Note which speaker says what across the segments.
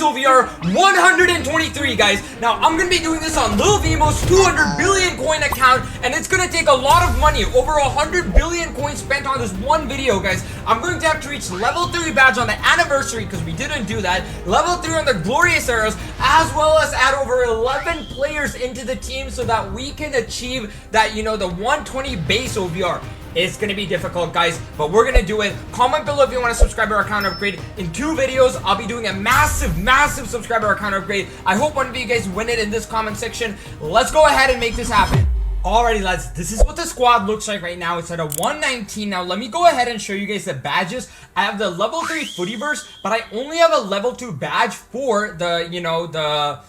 Speaker 1: max OVR 123, guys. Now, I'm going to be doing this on Lil Vimo's 200 billion coin account, and it's going to take a lot of money, over 100 billion coins spent on this one video, guys. I'm going to have to reach level 3 badge on the anniversary, because we didn't do that, level 3 on the Glorious Eras, as well as add over 11 players into the team so that we can achieve that, you know, the 120 base OVR. It's going to be difficult, guys, but we're going to do it. Comment below if you want to subscribe to our account upgrade. In 2 videos, I'll be doing a massive subscriber account upgrade. I hope one of you guys win it in this comment section. Let's go ahead and make this happen. Alrighty, lads, this is what the squad looks like right now. It's at a 119. Now, let me go ahead and show you guys the badges. I have the level 3 Footyverse, but I only have a level 2 badge for the, you know, the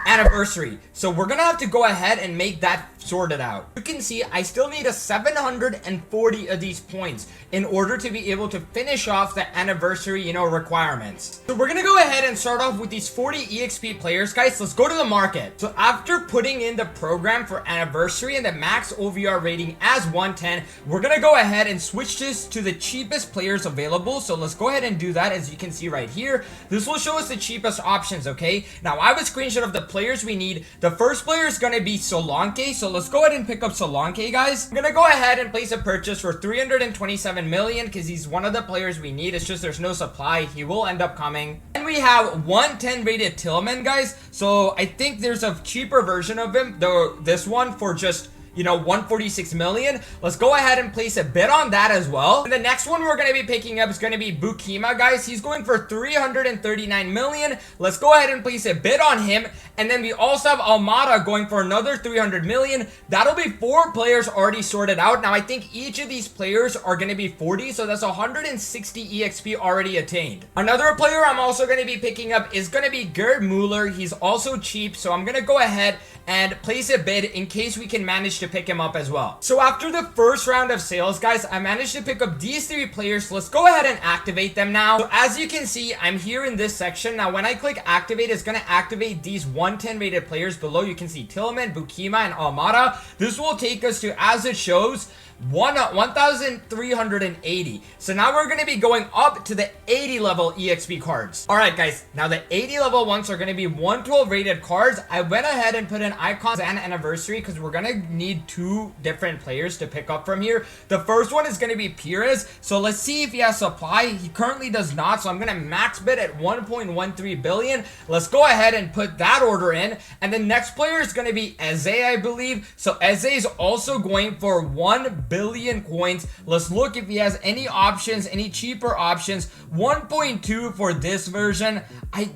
Speaker 1: anniversary. So we're gonna have to go ahead and make that sorted out. You can see I still need a 740 of these points in order to be able to finish off the anniversary, you know, requirements. So we're gonna go ahead and start off with these 40 EXP players, guys. Let's go to the market. So after putting in the program for anniversary and the max OVR rating as 110, we're gonna go ahead and switch this to the cheapest players available. So let's go ahead and do that. As you can see right here, this will show us the cheapest options. Okay, now I have a screenshot of the players we need. The first player is gonna be Solanke, so let's go ahead and pick up Solanke, guys. I'm gonna go ahead and place a purchase for 327 million because he's one of the players we need. It's just there's no supply. He will end up coming. And we have 110 rated Tillman, guys. So I think there's a cheaper version of him, though this one for just, you know, 146 million. Let's go ahead and place a bid on that as well. And the next one we're going to be picking up is going to be Bukima, guys. He's going for 339 million. Let's go ahead and place a bid on him. And then we also have Almada going for another 300 million. That'll be 4 players already sorted out. Now, I think each of these players are going to be 40, so that's 160 EXP already attained. Another player I'm also going to be picking up is going to be Gerd Muller. He's also cheap, so I'm going to go ahead and place a bid in case we can manage to pick him up as well. So after the first round of sales, guys, I managed to pick up these 3 players. Let's go ahead and activate them now. So as you can see, I'm here in this section. Now, when I click activate, it's going to activate these 110 rated players below. You can see Tillman, Bukima, and Almada. This will take us to, as it shows, 1,380. So now we're going to be going up to the 80 level EXP cards. All right, guys, now the 80 level ones are going to be 112 rated cards. I went ahead and put in icons and anniversary because we're going to need 2 different players to pick up from here. The first one is going to be Pires. So let's see if he has supply. He currently does not. So I'm going to max bid at 1.13 billion. Let's go ahead and put that order in. And the next player is going to be Eze, I believe. So Eze is also going for 1 billion coins. Let's look if he has any options, any cheaper options. 1.2 for this version. I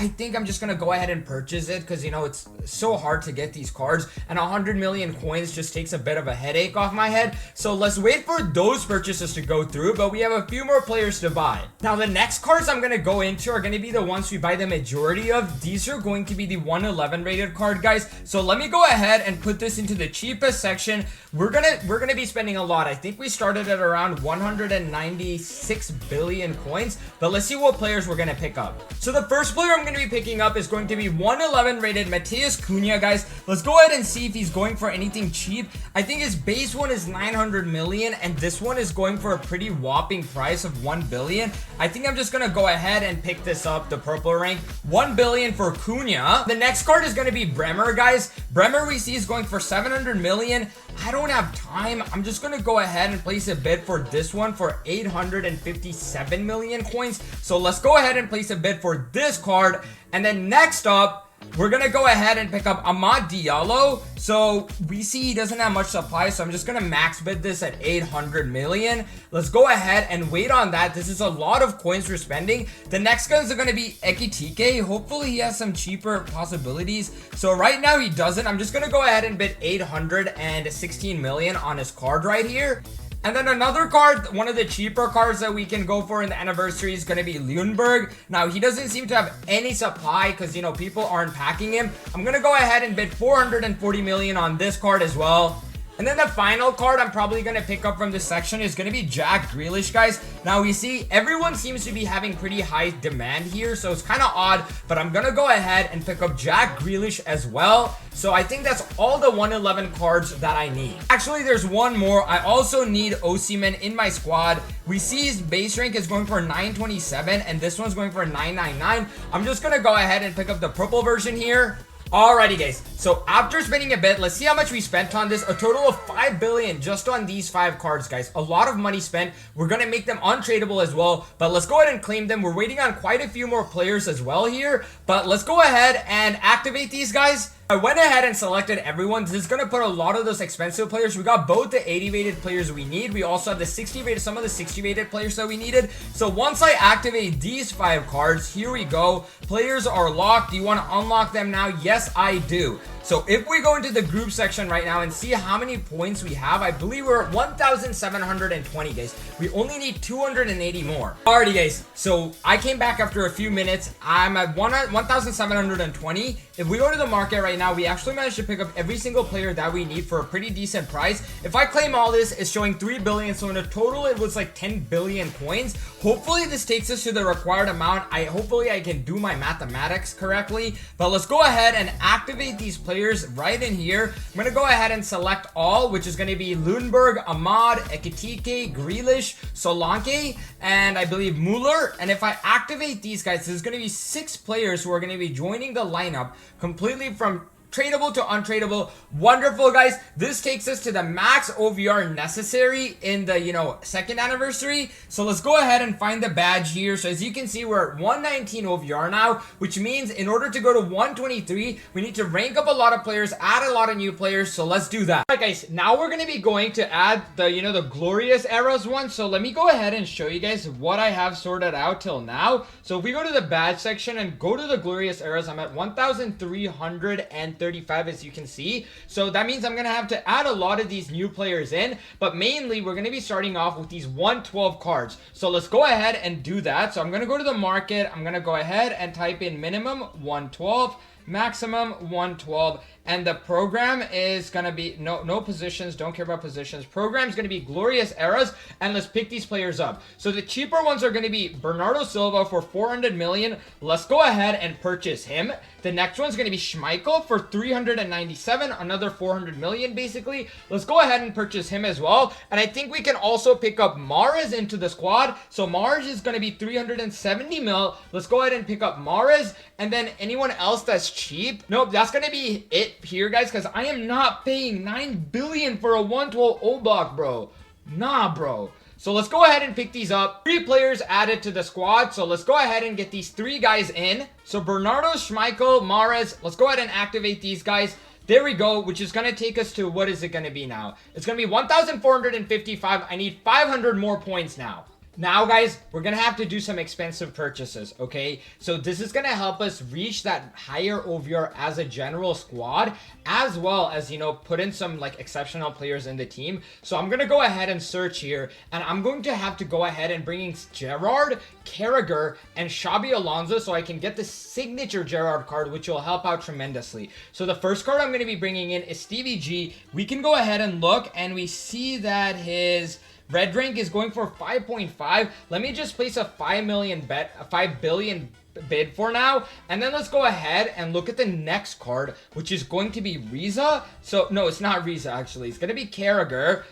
Speaker 1: think I'm just gonna go ahead and purchase it because, you know, it's so hard to get these cards, and 100 million coins just takes a bit of a headache off my head. So let's wait for those purchases to go through, but we have a few more players to buy. Now the next cards I'm gonna go into are gonna be the ones we buy the majority of. These are going to be the 111 rated card, guys. So let me go ahead and put this into the cheapest section. We're gonna be spending a lot. I think we started at around 196 billion coins, but let's see what players we're gonna pick up. So the first player I'm going to be picking up is going to be 111 rated Matheus Cunha, guys. Let's go ahead and see if he's going for anything cheap. I think his base one is 900 million, and this one is going for a pretty whopping price of 1 billion. I think I'm just going to go ahead and pick this up, the purple rank. 1 billion for Cunha. The next card is going to be Bremer, guys. Bremer we see is going for 700 million. I don't have time. I'm just going to go ahead and place a bid for this one for 857 million coins. So let's go ahead and place a bid for this card. And then next up, we're going to go ahead and pick up Amad Diallo. So we see he doesn't have much supply, so I'm just going to max bid this at 800 million. Let's go ahead and wait on that. This is a lot of coins we're spending. The next guns are going to be Ekitike. Hopefully he has some cheaper possibilities. So right now he doesn't. I'm just going to go ahead and bid 816 million on his card right here. And then another card, one of the cheaper cards that we can go for in the anniversary is going to be Lundberg. Now, he doesn't seem to have any supply because, you know, people aren't packing him. I'm going to go ahead and bid 440 million on this card as well. And then the final card I'm probably going to pick up from this section is going to be Jack Grealish, guys. Now, we see everyone seems to be having pretty high demand here, so it's kind of odd, but I'm going to go ahead and pick up Jack Grealish as well. So I think that's all the 111 cards that I need. Actually, there's one more. I also need Osimhen in my squad. We see his base rank is going for 927, and this one's going for 999. I'm just going to go ahead and pick up the purple version here. Alrighty, guys, so after spending a bit, let's see how much we spent on this. A total of 5 billion just on these 5 cards, guys. A lot of money spent. We're gonna make them untradeable as well, but let's go ahead and claim them. We're waiting on quite a few more players as well here, but let's go ahead and activate these guys. I went ahead and selected everyone. This is going to put a lot of those expensive players. We got both the 80 rated players we need. We also have the 60 rated, some of the 60 rated players that we needed. So once I activate these 5 cards, here we go. Players are locked. Do you want to unlock them now? Yes, I do. So if we go into the group section right now and see how many points we have, I believe we're at 1,720, guys. We only need 280 more. Alrighty, guys. So I came back after a few minutes. I'm at 1,720. If we go to the market right now, we actually managed to pick up every single player that we need for a pretty decent price. If I claim all this, it's showing 3 billion. So in a total, it was like 10 billion coins. Hopefully this takes us to the required amount. Hopefully I can do my mathematics correctly, but let's go ahead and activate these players right in here. I'm going to go ahead and select all, which is going to be Lundberg, Ahmad, Ekitike, Grealish, Solanke, and I believe Mueller. And if I activate these guys, there's going to be 6 players who are going to be joining the lineup completely from tradable to untradeable. Wonderful, guys. This takes us to the max OVR necessary in the, second anniversary. So let's go ahead and find the badge here. So as you can see, we're at 119 OVR now, which means in order to go to 123, we need to rank up a lot of players, add a lot of new players. So let's do that. All right, guys, now we're going to be going to add the, the Glorious Eras one. So let me go ahead and show you guys what I have sorted out till now. So if we go to the badge section and go to the Glorious Eras, I'm at 1,335, as you can see. So that means I'm going to have to add a lot of these new players in, but mainly we're going to be starting off with these 112 cards. So let's go ahead and do that. So I'm going to go to the market. I'm going to go ahead and type in minimum 112, maximum 112, and the program is gonna be no positions, don't care about positions. Program is gonna be Glorious Eras, and let's pick these players up. So the cheaper ones are gonna be Bernardo Silva for 400 million. Let's go ahead and purchase him. The next one's gonna be Schmeichel for 397, another 400 million basically. Let's go ahead and purchase him as well. And I think we can also pick up Mahrez into the squad. So Mahrez is gonna be 370 mil. Let's go ahead and pick up Mahrez, and then anyone else that's cheap. Nope, that's gonna be it here, guys, because I am not paying 9 billion for a 112 Oblak, bro. Nah, bro. So let's go ahead and pick these up. 3 players added to the squad. So let's go ahead and get these 3 guys in. So Bernardo, Schmeichel, Mahrez. Let's go ahead and activate these guys. There we go, which is going to take us to, what is it going to be now? It's going to be 1,455. I need 500 more points now. Now, guys, we're going to have to do some expensive purchases, okay? So this is going to help us reach that higher OVR as a general squad, as well as, put in some, exceptional players in the team. So I'm going to go ahead and search here, and I'm going to have to go ahead and bring in Gerrard, Carragher, and Xabi Alonso so I can get the signature Gerrard card, which will help out tremendously. So the first card I'm going to be bringing in is Stevie G. We can go ahead and look, and we see that his red rank is going for 5.5. Let me just place a 5 billion bid for now, and then let's go ahead and look at the next card, which is going to be Riza. So no, it's not Riza, actually. It's gonna be Carragher.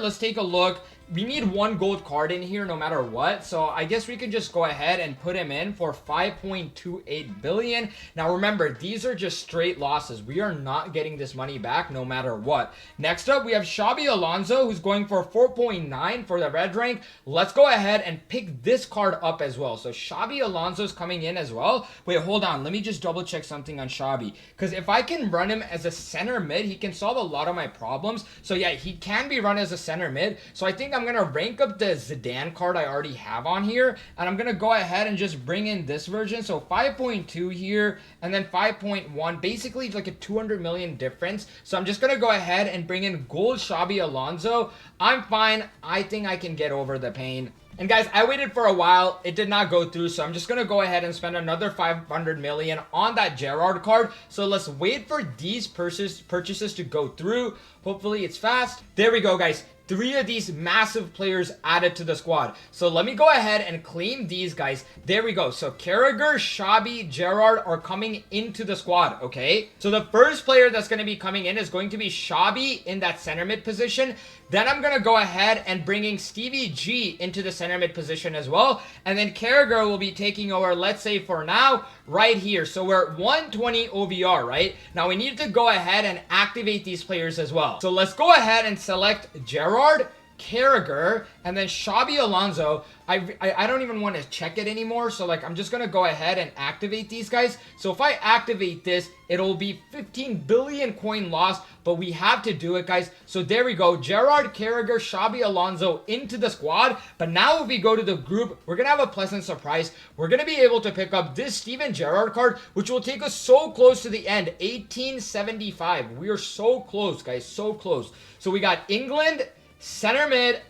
Speaker 1: Let's take a look. We need 1 gold card in here no matter what, so I guess we can just go ahead and put him in for 5.28 billion. Now remember, these are just straight losses. We are not getting this money back no matter what. Next up, we have Xabi Alonso, who's going for 4.9 for the red rank. Let's go ahead and pick this card up as well. So Xabi Alonso's coming in as well. Wait, hold on. Let me just double check something on Xabi, because if I can run him as a center mid, he can solve a lot of my problems. So yeah, he can be run as a center mid. So I think I'm going to rank up the Zidane card I already have on here, and I'm going to go ahead and just bring in this version. So 5.2 here, and then 5.1, basically like a 200 million difference. So I'm just going to go ahead and bring in gold Xabi Alonso. I'm fine. I think I can get over the pain. And guys, I waited for a while. It did not go through, so I'm just going to go ahead and spend another 500 million on that Gerrard card. So let's wait for these purchases to go through. Hopefully it's fast. There we go, guys. 3 of these massive players added to the squad. So let me go ahead and claim these guys. There we go. So Carragher, Xabi, Gerrard are coming into the squad, okay? So the first player that's going to be coming in is going to be Xabi in that center mid position. Then I'm going to go ahead and bringing Stevie G into the center mid position as well. And then Carragher will be taking over, let's say for now, right here. So we're at 120 OVR, right? Now we need to go ahead and activate these players as well. So let's go ahead and select Gerrard, Carragher, and then Xabi Alonso. I don't even want to check it anymore, so like I'm just gonna go ahead and activate these guys. So if I activate this, it'll be 15 billion coin loss, but we have to do it, guys. So there we go, Gerrard, Carragher, Xabi Alonso into the squad. But now if we go to the group, we're gonna have a pleasant surprise. We're gonna be able to pick up this Steven Gerrard card, which will take us so close to the end. 1875. We are so close, guys, so close. So we got England center mid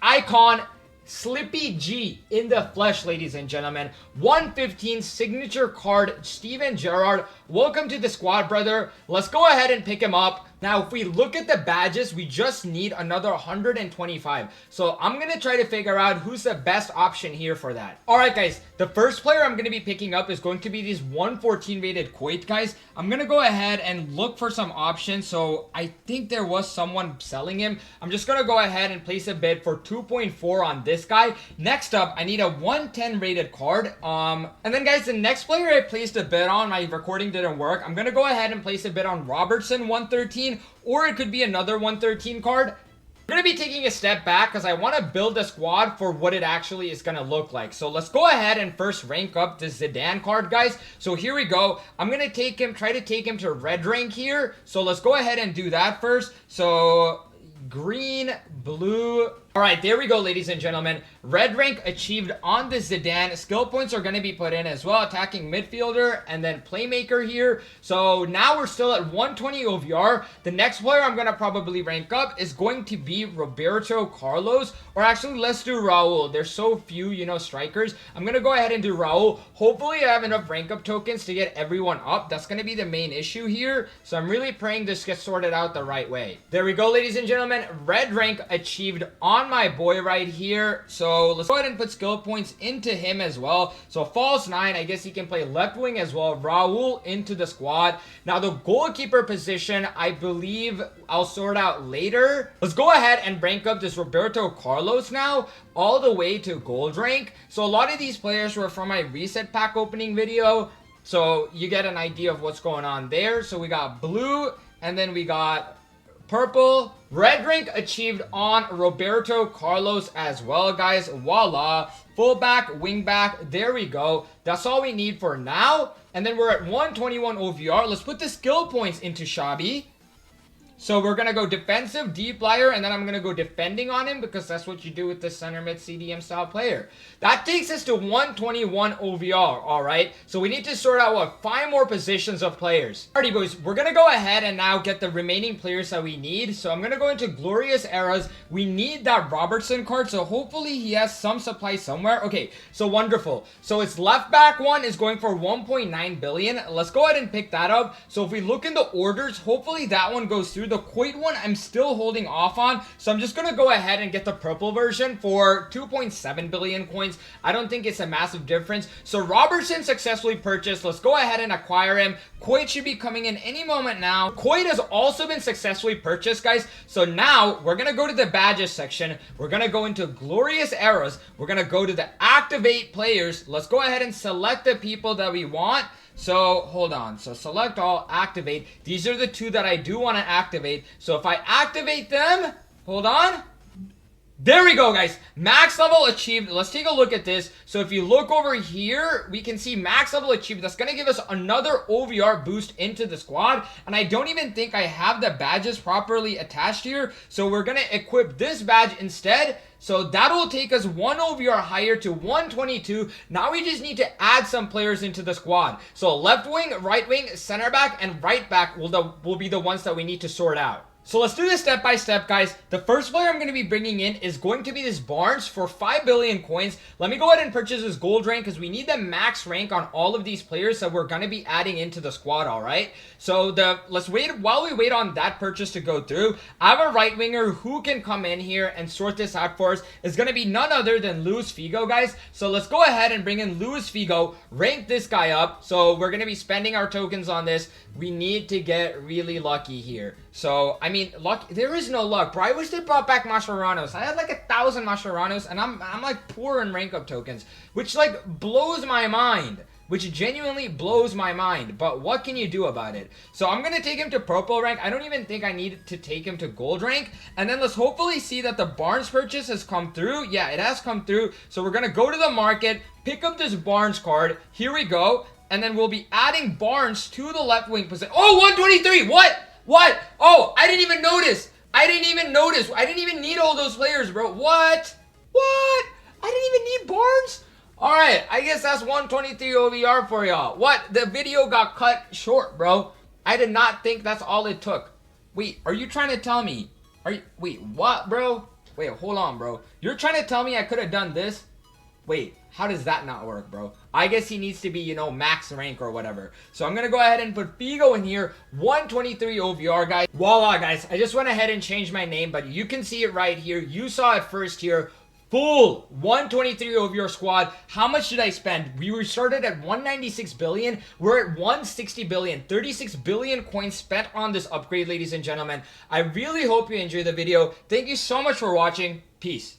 Speaker 1: icon Slippy G in the flesh, ladies and gentlemen. 115 signature card, Steven Gerrard. Welcome to the squad, brother. Let's go ahead and pick him up. Now, if we look at the badges, we just need another 125. So I'm going to try to figure out who's the best option here for that. All right, guys. The first player I'm going to be picking up is going to be these 114 rated Kuwait guys. I'm going to go ahead and look for some options. So I think there was someone selling him. I'm just going to go ahead and place a bid for 2.4 on this guy. Next up, I need a 110 rated card. And then, guys, the next player I placed a bid on, my recording didn't work. I'm going to go ahead and place a bid on Robertson 113. Or it could be another 113 card. I'm going to be taking a step back because I want to build a squad for what it actually is going to look like. So let's go ahead and first rank up this Zidane card, guys. So here we go. I'm going to try to take him to red rank here. So let's go ahead and do that first. So green, blue. All right, there we go, ladies and gentlemen. Red rank achieved on the Zidane. Skill points are going to be put in as well. Attacking midfielder and then playmaker here. So now we're still at 120 OVR. The next player I'm going to probably rank up is going to be Roberto Carlos. Or actually, let's do Raul. There's so few, you know, strikers. I'm going to go ahead and do Raul. Hopefully, I have enough rank up tokens to get everyone up. That's going to be the main issue here. So I'm really praying this gets sorted out the right way. There we go, ladies and gentlemen. Red rank achieved on my boy right here. So let's go ahead and put skill points into him as well. So false 9, I guess he can play left wing as well. Raul into the squad. Now the goalkeeper position, I believe I'll sort out later. Let's go ahead and rank up this Roberto Carlos now all the way to gold rank. So a lot of these players were from my reset pack opening video. So you get an idea of what's going on there. So we got blue and then we got purple. Red rank achieved on Roberto Carlos as well, guys. Voila. Fullback, wingback. There we go. That's all we need for now. And then we're at 121 OVR. Let's put the skill points into Xabi. So we're going to go defensive, deep liar, and then I'm going to go defending on him because that's what you do with the center mid CDM style player. That takes us to 121 OVR, all right? So we need to sort out, what, 5 more positions of players. Alrighty, boys, we're going to go ahead and now get the remaining players that we need. So I'm going to go into Glorious Eras. We need that Robertson card, so hopefully he has some supply somewhere. Okay, so wonderful. So its left back one is going for 1.9 billion. Let's go ahead and pick that up. So if we look in the orders, hopefully that one goes through. The Kuwait one I'm still holding off on, so I'm just gonna go ahead and get the purple version for 2.7 billion coins. I don't think it's a massive difference. So Robertson successfully purchased. Let's go ahead and acquire him. Kuwait should be coming in any moment now. Kuwait has also been successfully purchased, guys. So now we're gonna go to the badges section. We're gonna go into Glorious Eras. We're gonna go to the activate players. Let's go ahead and select the people that we want. So, hold on. So, select all, activate. These are the 2 that I do want to activate. So, if I activate them, hold on. There we go, guys. Max level achieved. Let's take a look at this. So, if you look over here, we can see max level achieved. That's going to give us another OVR boost into the squad. And I don't even think I have the badges properly attached here. So, we're going to equip this badge instead. So that will take us 1 OVR higher to 122. Now we just need to add some players into the squad. So left wing, right wing, center back, and right back will be the ones that we need to sort out. So let's do this step by step, guys. The first player I'm going to be bringing in is going to be this Barnes for 5 billion coins. Let me go ahead and purchase this gold rank because we need the max rank on all of these players that we're going to be adding into the squad, all right? So let's wait while we wait on that purchase to go through. I have a right winger who can come in here and sort this out for us. It's going to be none other than Luis Figo, guys. So let's go ahead and bring in Luis Figo, rank this guy up. So we're going to be spending our tokens on this. We need to get really lucky here. So, I mean, luck. There is no luck, bro. I wish they brought back Mascherano's. I had like 1,000 Mascherano's, and I'm like poor in rank up tokens, which like blows my mind. Which genuinely blows my mind. But what can you do about it? So I'm gonna take him to purple rank. I don't even think I need to take him to gold rank. And then let's hopefully see that the Barnes purchase has come through. Yeah, it has come through. So we're gonna go to the market, pick up this Barnes card. Here we go. And then we'll be adding Barnes to the left wing position. Oh, 123. What? What? Oh, I didn't even notice. I didn't even notice. I didn't even need all those players, bro. What? What? I didn't even need Barnes? All right, I guess that's 123 OVR for y'all. What? The video got cut short, bro. I did not think that's all it took. Wait, are you trying to tell me? Wait, what, bro? Wait, hold on, bro. You're trying to tell me I could have done this? Wait, how does that not work, bro? I guess he needs to be, you know, max rank or whatever. So I'm going to go ahead and put Figo in here. 123 OVR, guys. Voila, guys. I just went ahead and changed my name, but you can see it right here. You saw it first here. Full 123 OVR squad. How much did I spend? We started at 196 billion. We're at 160 billion. 36 billion coins spent on this upgrade, ladies and gentlemen. I really hope you enjoyed the video. Thank you so much for watching. Peace.